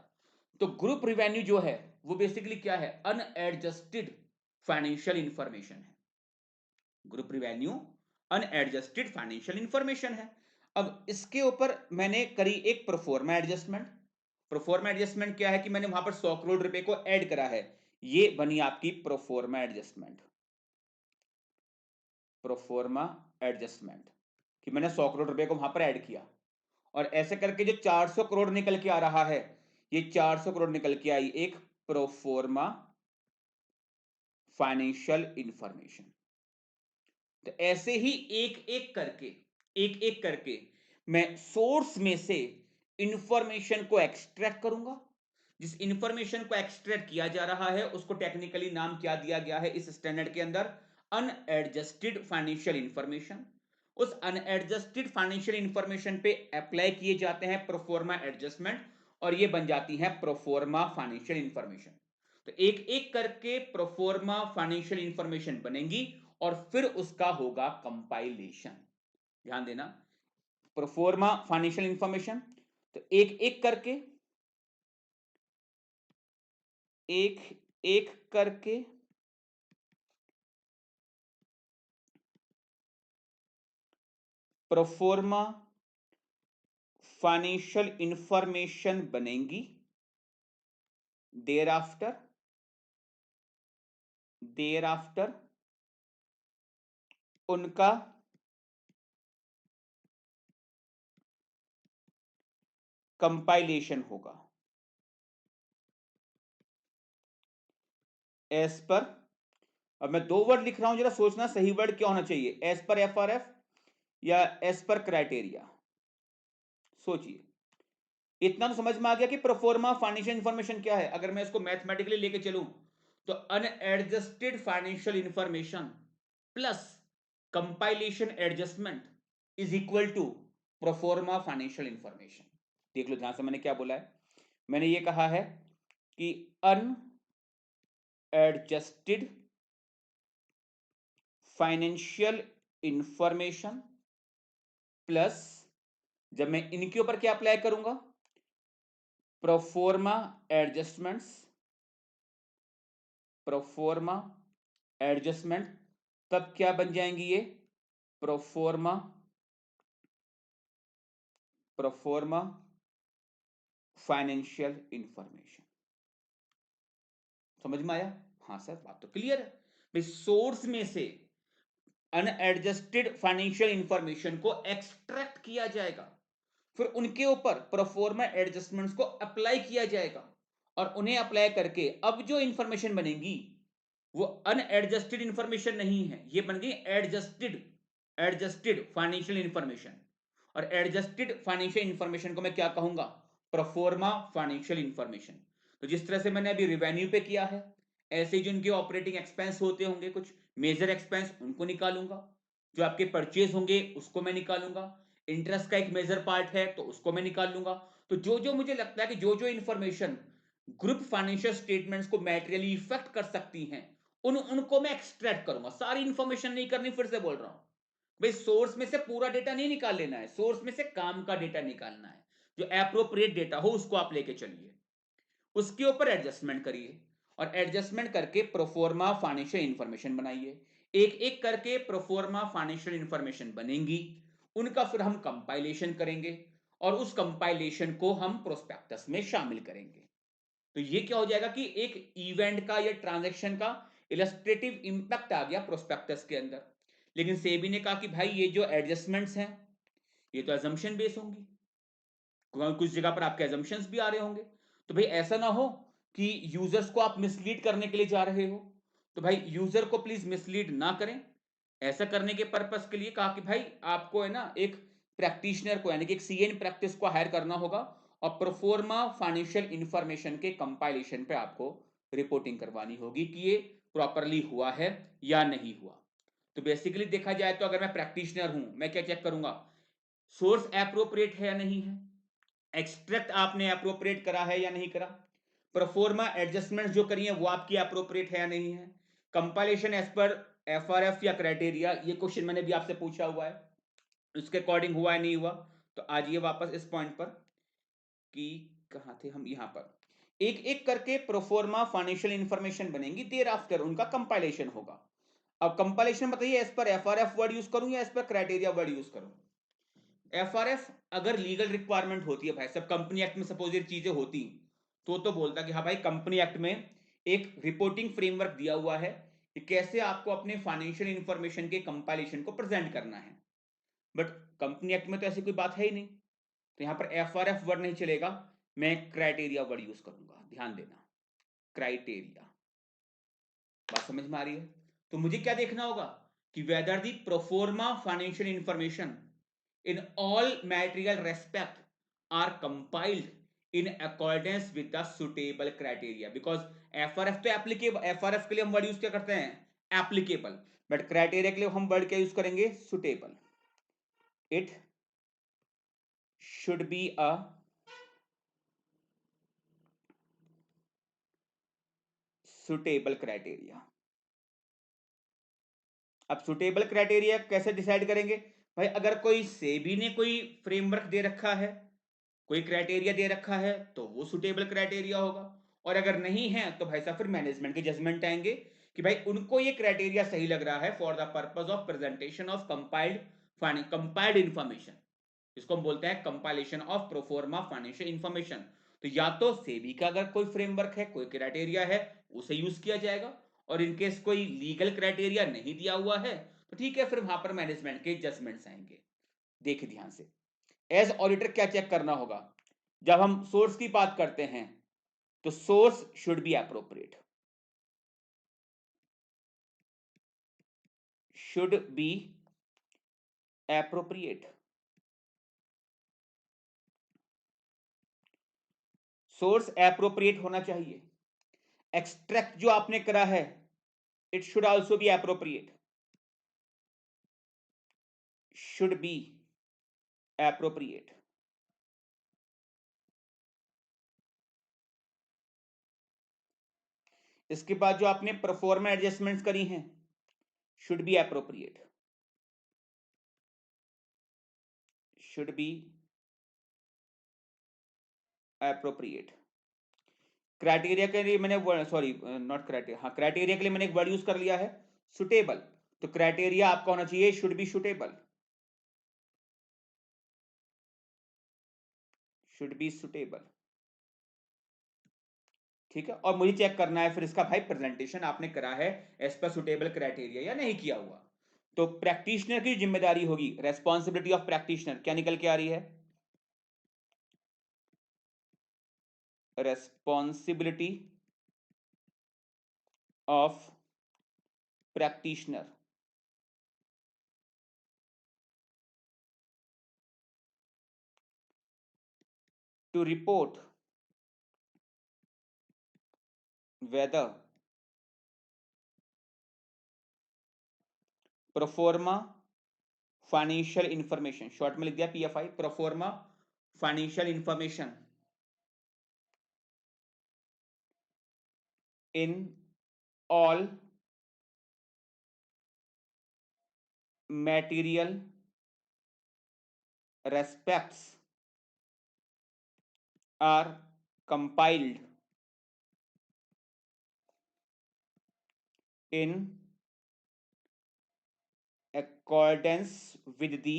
तो ग्रुप रिवेन्यू जो है वो बेसिकली क्या है, अनएडजस्टेड फाइनेंशियल इंफॉर्मेशन है। Group revenue unadjusted financial information है। अब इसके ऊपर मैंने करी एक प्रोफोर्मा एडजस्टमेंट। प्रोफोर्मा एडजस्टमेंट क्या है कि मैंने वहां पर 100 करोड़ रुपए को ऐड करा है, ये बनी आपकी प्रोफोर्मा एडजस्टमेंट, प्रोफोर्मा एडजस्टमेंट, कि मैंने 100 करोड़ रुपए को वहां पर ऐड किया, और ऐसे करके जो 400 करोड़ निकल के आ रहा है, ये 400 करोड़ निकल के आई एक प्रोफोर्मा फाइनेंशियल इंफॉर्मेशन। तो ऐसे ही एक एक करके, एक एक करके मैं सोर्स में से इंफॉर्मेशन को एक्सट्रैक्ट करूंगा। जिस इंफॉर्मेशन को एक्सट्रैक्ट किया जा रहा है उसको टेक्निकली नाम क्या दिया गया है इस स्टैंडर्ड के अंदर, अनएडजस्टेड फाइनेंशियल इंफॉर्मेशन। उस अनएडजस्टेड फाइनेंशियल इंफॉर्मेशन पे अप्लाई किए जाते हैं प्रोफोर्मा एडजस्टमेंट, और ये बन जाती है प्रोफोर्मा फाइनेंशियल इंफॉर्मेशन। तो एक एक करके प्रोफोर्मा फाइनेंशियल इंफॉर्मेशन बनेंगी, और फिर उसका होगा कंपाइलेशन। ध्यान देना, प्रोफोर्मा फाइनेंशियल इंफॉर्मेशन, तो एक एक करके एक एक करके प्रोफोर्मा फाइनेंशियल इंफॉर्मेशन बनेंगी, देयर आफ्टर उनका कंपाइलेशन होगा एज पर। अब मैं दो वर्ड लिख रहा हूं, जरा सोचना सही वर्ड क्या होना चाहिए, एज पर एफआरएफ या एज पर क्राइटेरिया। सोचिए, इतना तो समझ में आ गया कि प्रोफोर्मा फाइनेंशियल इंफॉर्मेशन क्या है। अगर मैं इसको मैथमेटिकली लेके चलूं तो unadjusted financial information plus compilation adjustment is equal to pro forma financial information. देख लो ध्यान से मैंने क्या बोला है। मैंने ये कहा है कि अनएडजस्टेड फाइनेंशियल इंफॉर्मेशन प्लस, जब मैं इनके ऊपर क्या अप्लाई करूंगा, प्रोफोर्मा एडजस्टमेंट्स, प्रोफोर्मा एडजस्टमेंट, तब क्या बन जाएंगी ये, प्रोफोर्मा प्रोफोर्मा फाइनेंशियल इंफॉर्मेशन। समझ में आया? हाँ सर, बात तो क्लियर है भाई। सोर्स में से अनएडजस्टेड फाइनेंशियल इंफॉर्मेशन को एक्सट्रैक्ट किया जाएगा, फिर उनके ऊपर प्रोफोर्मा एडजस्टमेंट्स को अप्लाई किया जाएगा, और उन्हें अप्लाई करके अब जो इंफॉर्मेशन बनेगी वो अनएडजस्टेड इंफॉर्मेशन नहीं है, ये बन गई एडजस्टेड एडजस्टेड फाइनेंशियल इंफॉर्मेशन। और एडजस्टेड फाइनेंशियल इंफॉर्मेशन को मैं क्या कहूंगा, प्रोफोर्मा फाइनेंशियल इंफॉर्मेशन। तो जिस तरह से मैंने अभी रिवेन्यू पे किया है, ऐसे ही जो इनके ऑपरेटिंग एक्सपेंस होते होंगे, कुछ मेजर एक्सपेंस, उनको निकालूंगा। जो आपके परचेज होंगे उसको मैं निकालूंगा। इंटरेस्ट का एक मेजर पार्ट है तो उसको मैं निकाल लूंगा। तो जो जो मुझे लगता है कि जो जो इंफॉर्मेशन ग्रुप फाइनेंशियल स्टेटमेंट्स को मैटेरियली इफेक्ट कर सकती हैं, उनको मैं एक्सट्रैक्ट करूंगा। सारी इंफॉर्मेशन नहीं करनी, फिर से बोल रहा हूं भाई। सोर्स में से पूरा डेटा नहीं निकाल लेना है, सोर्स में से काम का डेटा निकालना है। जो एप्रोप्रिएट डेटा हो उसको आप लेके चलिए, उसके ऊपर एडजस्टमेंट करिए, और एडजस्टमेंट करके प्रोफोर्मा फाइनेंशियल इंफॉर्मेशन बनाइए। एक एक करके प्रोफोर्मा फाइनेंशियल इंफॉर्मेशन बनेंगी, उनका फिर हम कंपाइलेशन करेंगे, और उस कंपाइलेशन को हम प्रोस्पेक्टस में शामिल करेंगे। तो ये क्या हो जाएगा कि एक इवेंट का या ट्रांजैक्शन का इलस्ट्रेटिव इंपैक्ट आ गया प्रोस्पेक्टस के अंदर। लेकिन सेबी ने कहा कि भाई ये जो एडजस्टमेंट्स हैं ये तो अजम्पशन बेस होंगी, कुछ जगह पर आपके अजम्पशंस भी आ रहे होंगे। तो भाई ऐसा ना हो कि यूजर्स को आप मिसलीड करने के लिए जा रहे हो। तो भाई यूजर को प्लीज मिसलीड ना करें। ऐसा करने के पर्पस के लिए कहा कि भाई आपको है ना एक प्रैक्टिशनर को, यानी कि एक सीएन प्रैक्टिस को हायर करना होगा, और प्रोफोर्मा फाइनेंशियल इंफॉर्मेशन के कंपाइलेशन पे आपको रिपोर्टिंग करवानी होगी कि ये प्रॉपरली हुआ है या नहीं हुआ। तो बेसिकली देखा जाए तो अगर मैं प्रैक्टिशनर हूं, मैं क्या चेक करूंगा, सोर्स एप्रोप्रिएट है या नहीं है, एक्सट्रैक्ट आपने अप्रोप्रिएट करा है या नहीं करा, प्रोफोर्मा एडजस्टमेंट जो करी है वो आपकी अप्रोप्रिएट है या नहीं है, कंपाइलेशन एज पर एफआरएफ या क्राइटेरिया, ये क्वेश्चन मैंने भी आपसे पूछा हुआ है, उसके अकॉर्डिंग हुआ है नहीं हुआ। तो आज ये वापस इस पॉइंट पर कि कहां थे हम, यहां पर एक एक करके प्रोफोर्मा फाइनेंशियल इंफॉर्मेशन बनेंगी, देर आफ्टर उनका कंपाइलेशन होगा। अब कंपाइलेशन बताइए, as per FRF word use करूं या as per criteria word use करूं। एफआरएफ अगर लीगल रिक्वायरमेंट होती है भाई, सब कंपनी एक्ट में सपोज ये चीजें होती तो बोलता कि हाँ भाई कंपनी एक्ट में एक रिपोर्टिंग फ्रेमवर्क दिया हुआ है कि कैसे आपको अपने फाइनेंशियल इंफॉर्मेशन के कंपाइलेशन को प्रेजेंट करना है। बट कंपनी एक्ट में तो ऐसी कोई बात है ही नहीं, तो यहां पर एफआरएफ वर्ड नहीं चलेगा, मैं क्राइटेरिया वर्ड यूज करूंगा। ध्यान देना, क्राइटेरिया। बात समझ में आ रही है? तो मुझे क्या देखना होगा कि weather the proforma financial information in all material respect are compiled in accordance with the suitable criteria, because FRF तो applicable, FRF के लिए हम वर्ड यूज क्या करते हैं, applicable, बट क्राइटेरिया के लिए हम वर्ड क्या यूज करेंगे, suitable. It should be a suitable criteria. अब सुटेबल क्राइटेरिया कैसे डिसाइड करेंगे भाई, अगर कोई सेबी ने कोई फ्रेमवर्क दे रखा है, कोई क्राइटेरिया दे रखा है, तो वो सुटेबल क्राइटेरिया होगा। और अगर नहीं है तो भाई साहब फिर मैनेजमेंट के जजमेंट आएंगे कि भाई उनको ये क्राइटेरिया सही लग रहा है for the purpose of presentation of compiled information, इसको हम बोलते हैं compilation of proforma financial information. तो या तो सेबी का अगर कोई फ्रेमवर्क है, कोई क्राइटेरिया है, उसे यूज किया जाएगा, और इनकेस कोई लीगल क्राइटेरिया नहीं दिया हुआ है तो ठीक है, फिर वहां पर मैनेजमेंट के जजमेंट्स आएंगे। देखिए ध्यान से, एज ऑडिटर क्या चेक करना होगा जब हम सोर्स की बात करते हैं, तो source should be appropriate, should be appropriate. Source appropriate होना चाहिए। एक्सट्रैक्ट जो आपने करा है, it should also be appropriate, should be appropriate. इसके बाद जो आपने परफॉर्मा एडजस्टमेंट्स करी हैं, should be appropriate, should be appropriate. Criteria के लिए मैंने, सॉरी नॉट क्राइटेरिया, हाँ क्राइटेरिया के लिए मैंने एक वर्ड यूज कर लिया है, सुटेबल। तो क्राइटेरिया आपका होना चाहिए should be suitable, should be suitable. ठीक है, और मुझे चेक करना है फिर इसका भाई प्रेजेंटेशन आपने करा है एज पर सुटेबल क्राइटेरिया या नहीं किया हुआ। तो प्रैक्टिशनर की जिम्मेदारी होगी, रेस्पॉन्सिबिलिटी ऑफ प्रैक्टिशनर क्या निकल के आ रही है, responsibility of practitioner to report whether pro forma financial information, short में लिख दिया PFI, pro forma financial information in all material respects are compiled in accordance with the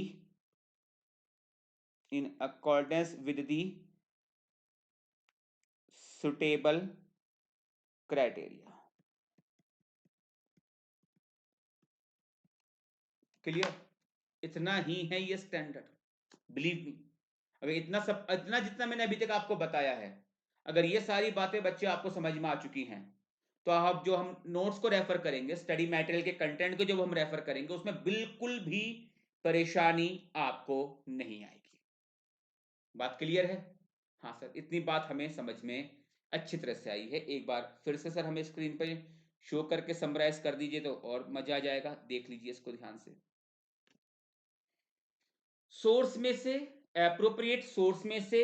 suitable criteria। Clear? इतना ही है ये स्टैंडर्ड, बिलीव मी। अगर इतना जितना मैंने अभी तक आपको बताया है, अगर ये सारी बातें बच्चे आपको समझ में आ चुकी हैं, तो आप जो हम नोट्स को रेफर करेंगे, स्टडी मटेरियल के कंटेंट को जब हम रेफर करेंगे, उसमें बिल्कुल भी परेशानी आपको नहीं आएगी। बात क्लियर है? हाँ सर, इतनी बात हमें समझ में अच्छी तरह से आई है। एक बार फिर से सर हमें स्क्रीन पे शो करके समराइज कर दीजिए तो और मजा आ जाएगा। देख लीजिए इसको ध्यान से। सोर्स में से, एप्रोप्रिएट सोर्स में से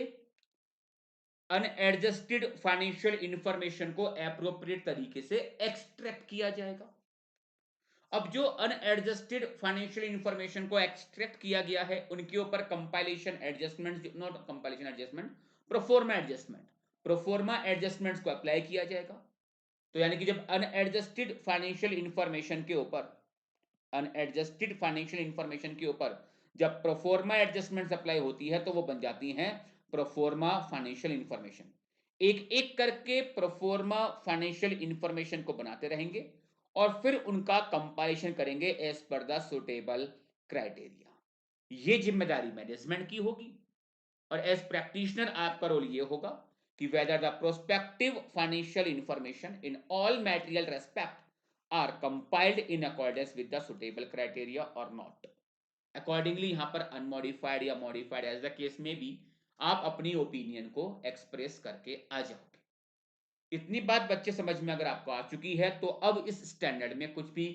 अनएडजस्टेड फाइनेंशियल इंफॉर्मेशन को एप्रोप्रिएट तरीके से एक्सट्रैक्ट किया जाएगा। अब जो अनएडजस्टेड फाइनेंशियल इंफॉर्मेशन को एक्सट्रैक्ट किया गया है, उनके ऊपर compilation adjustment, not compilation adjustment, proforma adjustment, proforma adjustments को अप्लाई किया जाएगा। तो यानी कि जब अनएडजस्टेड फाइनेंशियल इंफॉर्मेशन के ऊपर, अनएडजस्टेड फाइनेंशियल इंफॉर्मेशन के ऊपर जब प्रोफॉर्मा एडजस्टमेंट्स अप्लाई होती है, तो वो बन जाती हैं प्रोफॉर्मा फाइनेंशियल इंफॉर्मेशन। एक एक करके प्रोफॉर्मा फाइनेंशियल इंफॉर्मेशन को बनाते रहेंगे और फिर उनका कंपाइलेशन करेंगे as per the suitable criteria. ये जिम्मेदारी मैनेजमेंट की होगी, और एज प्रैक्टिशनर आपका रोल ये होगा कि whether the prospective financial information in all material respect our compiled in accordance with the suitable criteria और नॉट। अकॉर्डिंगली यहां पर अनमॉडिफाइड या मॉडिफाइड एज द केस में भी आप अपनी ओपिनियन को एक्सप्रेस करके आ जाओगे। इतनी बात बच्चे समझ में अगर आपको आ चुकी है, तो अब इस स्टैंडर्ड में कुछ भी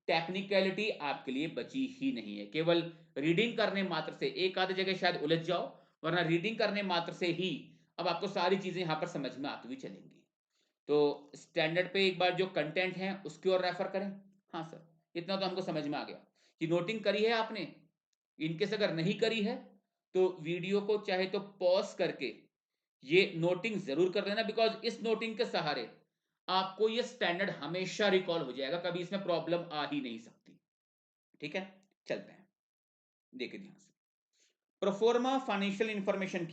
टेक्निकलिटी आपके लिए बची ही नहीं है। केवल रीडिंग करने मात्र से एक आधी जगह शायद उलझ जाओ, वरना रीडिंग करने मात्र से ही अब आपको सारी चीजें यहां पर समझ में आती हुई चलेंगी। तो स्टैंडर्ड पे एक बार जो कंटेंट है उसकी ओर रेफर करें। हाँ सर, इतना तो हमको समझ में आ गया कि नोटिंग करी है आपने। इनकेस अगर नहीं करी है तो वीडियो को चाहे तो पॉज करके ये नोटिंग जरूर कर लेना, बिकॉज इस नोटिंग के सहारे आपको ये स्टैंडर्ड हमेशा रिकॉल हो जाएगा, कभी इसमें प्रॉब्लम आ ही नहीं सकती। ठीक है, चलते हैं, देखिए ध्यान से। Proforma financial information